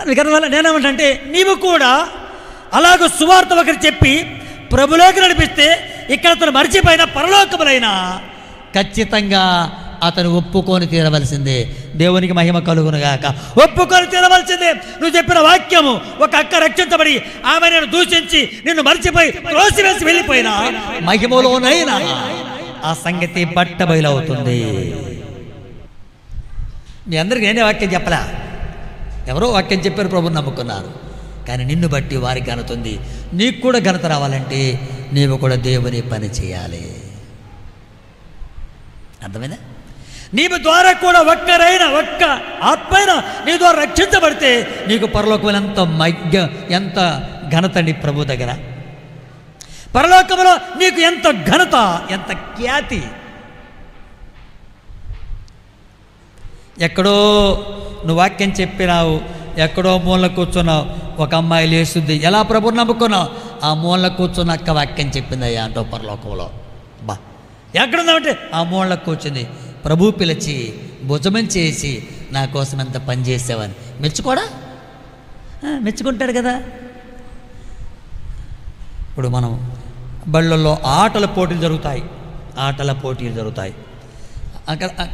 అందుకని నేనేమంటే, నీవు కూడా అలాగ సువార్త ఒకరు చెప్పి ప్రభులోకి నడిపిస్తే ఇక్కడ అతను మర్చిపోయిన పరలోకములైనా ఖచ్చితంగా అతను ఒప్పుకొని తీరవలసిందే. దేవునికి మహిమ కలుగునుగాక. ఒప్పుకొని తీరవలసిందే. నువ్వు చెప్పిన వాక్యము, ఒక అక్క రక్షించబడి ఆమె నేను దూషించి నిన్ను మర్చిపోయి త్రోసివేసి వెళ్ళిపోయినా మహిమలోనైనా ఆ సంగతి బట్టబయలవుతుంది. మీ అందరికీ నేనే వాక్యం చెప్పలా, ఎవరో వాక్యం చెప్పారు, ప్రభుని నమ్ముకున్నారు. కానీ నిన్ను బట్టి వారికి ఘనత ఉంది. నీకు కూడా ఘనత రావాలంటే నీవు కూడా దేవుని పని చేయాలి. అర్థమైందా? నీవు ద్వారా కూడా ఒక్క ఆత్మైన నీ ద్వారా రక్షించబడితే నీకు పరలోకం ఎంత ఘనత నీ ప్రభు దగ్గర. పరలోకంలో నీకు ఎంత ఘనత, ఎంత ఖ్యాతి. ఎక్కడో నువ్వు వాక్యం చెప్పినావు, ఎక్కడో మూల కూర్చున్నావు, ఒక అమ్మాయి లేస్తుంది, ఎలా ప్రభుని నమ్ముకున్నావు? ఆ మూల కూర్చున్న అక్క వాక్యం చెప్పిందయ్యా అంటావు పరలోకంలో. బా ఎక్కడున్నావంటే ఆ మూల కూర్చుంది, ప్రభు పిలిచి భుజమం చేసి నా కోసం ఎంత పని చేసావని మెచ్చుకుంటాడు కదా. ఇప్పుడు మనం బళ్ళల్లో ఆటల పోటీలు జరుగుతాయి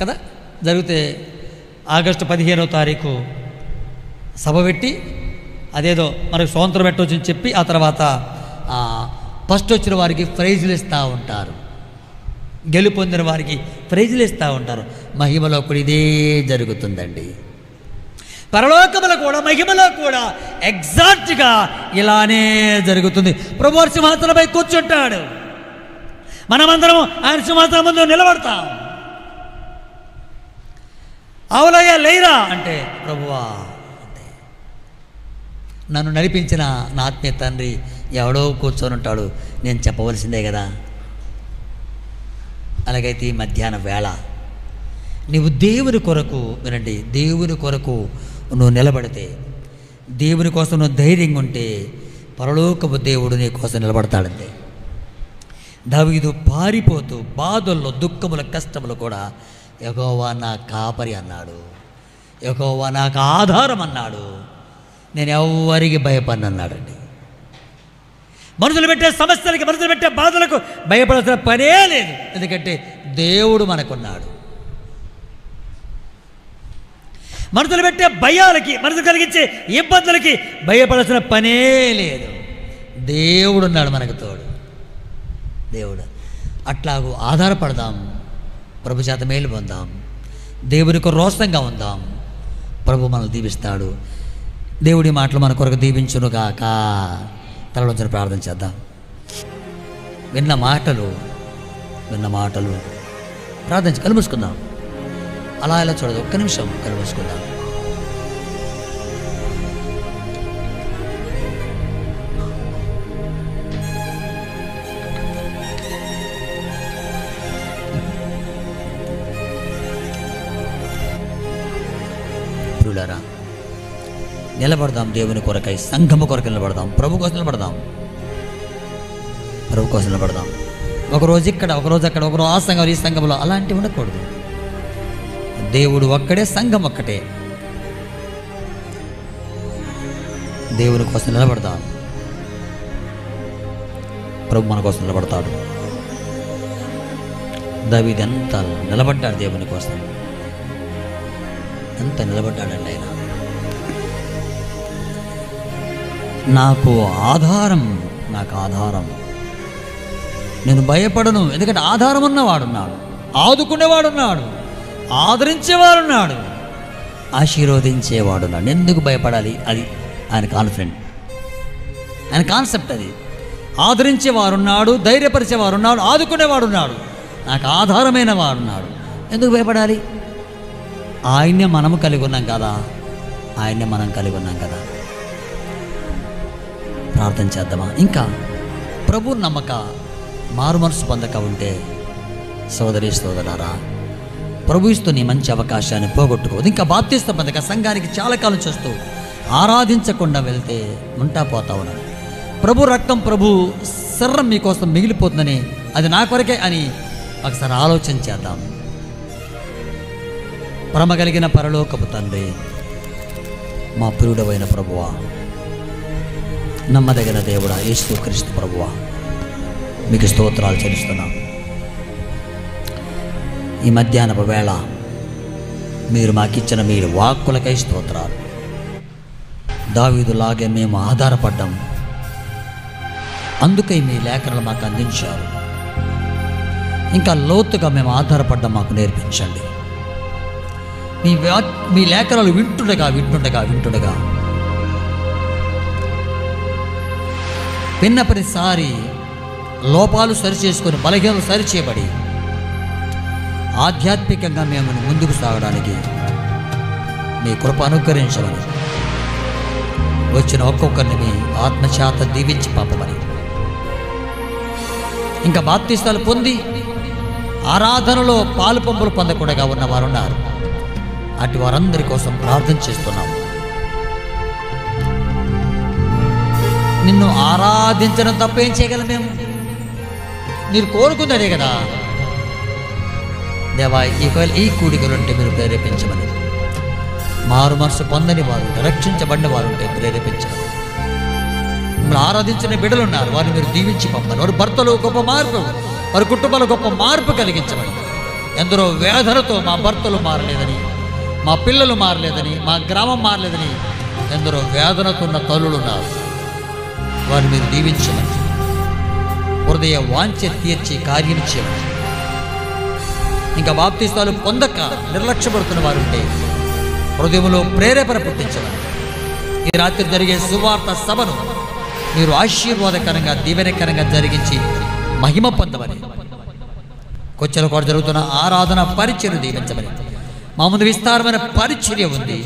కదా. జరిగితే ఆగస్టు 15వ తారీఖు సభ పెట్టి అదేదో మనకు స్వాతంత్రం పెట్టవచ్చని చెప్పి ఆ తర్వాత ఫస్ట్ వచ్చిన వారికి ప్రైజులు ఇస్తూ ఉంటారు, గెలుపొందిన వారికి ప్రైజులు ఇస్తూ ఉంటారు. మహిమలో కూడా ఇదే జరుగుతుందండి. పరలోకములో కూడా మహిమలో కూడా ఎగ్జాక్ట్గా ఇలానే జరుగుతుంది. ప్రభువు సింహాసనంపై కూర్చుంటాడు, మనమందరం ఆయన సింహాసనం ముందు నిలబడతాం. అవులయ్యా లేరా అంటే ప్రభువా అంటే నన్ను నడిపించిన నా ఆత్మీయ తండ్రి ఎవడో కూర్చొని ఉంటాడు, నేను చెప్పవలసిందే కదా. అలాగైతే ఈ మధ్యాహ్న వేళ నీవు దేవుని కొరకు వినండి, దేవుని కొరకు నువ్వు నిలబడితే, దేవుని కోసం నువ్వు ధైర్యంగా ఉంటే పరలోకపు దేవుడు నీ కోసం నిలబడతాడంతే. దావీదు పారిపోతూ బాధల్లో దుఃఖముల కష్టములు కూడా యెహోవా నా కాపరి అన్నాడు, యెహోవా నాకు ఆధారం అన్నాడు, నేను ఎవ్వరికి భయపడను అన్నాడండి. మనుషులు పెట్టే సమస్యలకి, మనుషులు పెట్టే బాధలకు భయపడాల్సిన పనే లేదు, ఎందుకంటే దేవుడు మనకున్నాడు. మనుషులు పెట్టే భయాలకి, మనసు కలిగించే ఇబ్బందులకి భయపడాల్సిన పనే లేదు, దేవుడు ఉన్నాడు మనకు తోడు. దేవుడు అట్లాగూ ఆధారపడదాం, ప్రభు చేత మేలు పొందాం, దేవునికి రోషంగా ఉందాం, ప్రభు మనల్ని దీవిస్తాడు. దేవుడి మాటలు మన కొరకు దీవించునుగాక. తలలోంచి ప్రార్థన చేద్దాం. విన్న మాటలు ప్రార్థించి కళ్ళు మూసుకుందాం. అలా ఇలా చూడదు, ఒక్క నిమిషం కళ్ళు మూసుకుందాం. ప్రియులారా, నిలబడదాం దేవుని కొరకై, సంఘము కొరకు నిలబడదాం, ప్రభు కోసం నిలబడదాం, ప్రభు కోసం నిలబడదాం. ఒకరోజు ఇక్కడ, ఒకరోజు అక్కడ, ఒకరోజు ఆ సంఘం ఈ సంఘంలో అలాంటివి ఉండకూడదు. దేవుడు ఒక్కడే, సంఘం ఒక్కటే. దేవుని కోసం నిలబడదాం, ప్రభు మన కోసం నిలబడతాడు. దావీదు ఎంత నిలబడ్డాడు దేవుని కోసం, ఎంత నిలబడ్డాడండి ఆయన. నాకు ఆధారం, నేను భయపడను, ఎందుకంటే ఆధారం ఉన్నవాడున్నాడు, ఆదుకునేవాడున్నాడు, ఆదరించేవాడున్నాడు, ఆశీర్వదించేవాడున్నాడు. ఎందుకు భయపడాలి? అది ఆయన కాన్ఫిడెంట్, ఆయన కాన్సెప్ట్ అది. ఆదరించేవారున్నాడు, ధైర్యపరిచేవారున్నాడు, ఆదుకునేవాడున్నాడు, నాకు ఆధారమైన వాడున్నాడు, ఎందుకు భయపడాలి? ఆయన్నే మనము కలిగి ఉన్నాం కదా, ఆయన్నే మనం కలిగి ఉన్నాం కదా. ప్రార్థన చేద్దామా? ఇంకా ప్రభు నమ్మక మారు మనసు పొందక ఉంటే సోదరి సోదరారా, ప్రభు ఇస్తూ నీ మంచి అవకాశాన్ని పోగొట్టుకోవద్దు. ఇంకా బాప్తిస్మ పొందక సంఘానికి చాలా కాలం చేస్తూ ఆరాధించకుండా వెళ్తే ఉంటా పోతా ఉన్నాను. ప్రభు రక్తం, ప్రభు శరీరం మీకోసం మిగిలిపోతుందని, అది నా కొరకే అని ఒకసారి ఆలోచన చేద్దాం. ప్రేమ కలిగిన పరలోకపు తండ్రి, మా ప్రియుడవైన ప్రభువా, నమ్మదగిన దేవుడా, యేసుక్రీస్తు ప్రభువా, మీకు స్తోత్రాలు చెల్లిస్తున్నాం. ఈ మధ్యాహ్నపు వేళ మీరు మాకిచ్చిన మీరు వాక్కులకై స్తోత్రాలు. దావీదులాగే మేము ఆధారపడ్డాం, అందుకై మీ లేఖనలు మాకు అందించారు. ఇంకా లోతుగా మేము ఆధారపడ్డం మాకు నేర్పించండి. మీ లేఖనాలు వింటుండగా విన్న ప్రతిసారి లోపాలు సరిచేసుకొని, బలహీనలు సరిచేయబడి ఆధ్యాత్మికంగా మేము ముందుకు సాగడానికి మీ కృప అనుగ్రహించమని, వచ్చిన ఒక్కొక్కరిని మీ ఆత్మచేత దీవించి పంపమని, ఇంకా బాప్తిస్తాలు పొంది ఆరాధనలో పాలు పంపులు పొందకుండా ఉన్నవారు ఉన్నారు. అటు వారందరి కోసం ప్రార్థన చేస్తున్నాం. నిన్ను ఆరాధించడం తప్ప ఏం చేయగలం మేము? మీరు కోరుకుందనే కదా దేవా. ఈ కూడికలుంటే మీరు ప్రేరేపించమని, మారు మనసు పొందని వారు, రక్షించబడిన వారు ఉంటే ప్రేరేపించమని, మిమ్మల్ని ఆరాధించిన బిడ్డలు ఉన్నారు, వారిని మీరు దీవించి పంపని, వారి భర్తలు గొప్ప మార్పు, వారి కుటుంబాలు గొప్ప మార్పు కలిగించమని. ఎందరో వేదనతో మా భర్తలు మారలేదని, మా పిల్లలు మారలేదని, మా గ్రామం మారలేదని ఎందరో వేదనతో ఉన్న తల్లులు ఉన్నారు. వారిని మీరు దీవించమని, హృదయ వాంఛ తీర్చి కార్యం చేయమని. ఇంకా బాప్తిస్తాలు పొందక నిర్లక్ష్యపడుతున్న వారు ఉంటే హృదయంలో ప్రేరేపణ పుట్టించమని. ఈ రాత్రి జరిగే సువార్త సభను మీరు ఆశీర్వాదకరంగా దీవెనకరంగా జరిగించి మహిమ పొందమని. కొచ్చల కూడా జరుగుతున్న ఆరాధన పరిచర్య దీవించమని. మా ముందు విస్తారమైన పరిచర్య ఉంది.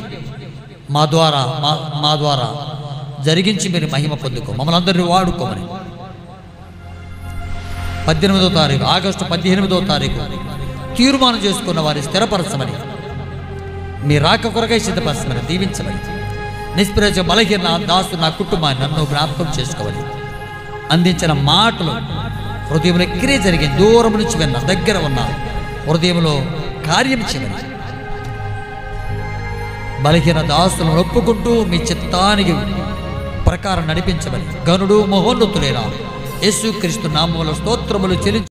మా ద్వారా జరిగించి మీరు మహిమ పొందుకో, మమ్మల్ని అందరినీ వాడుకోమని. 18వ తారీఖు, ఆగస్టు 18వ తారీఖు తీర్మానం చేసుకున్న వారిని స్థిరపరచమని, మీ రాక కొరకై సిద్ధపరచమని, దీవించమని. నిష్ప్రయోజన బలహీన దాసు నా కుటుంబాన్ని నన్ను జ్ఞాపకం చేసుకోవాలి. అందించిన మాటలు హృదయంలో క్రియ జరిగి దూరం నుంచి విన్న దగ్గర ఉన్న హృదయంలో కార్యం చేయమని. బలహీన దాసులను ఒప్పుకుంటూ మీ చిత్తానికి ప్రకారం నడిపించమని. గనుడు మహోన్నతులైన యేసుక్రీస్తు నామములో స్తోత్రములు చెల్లించు.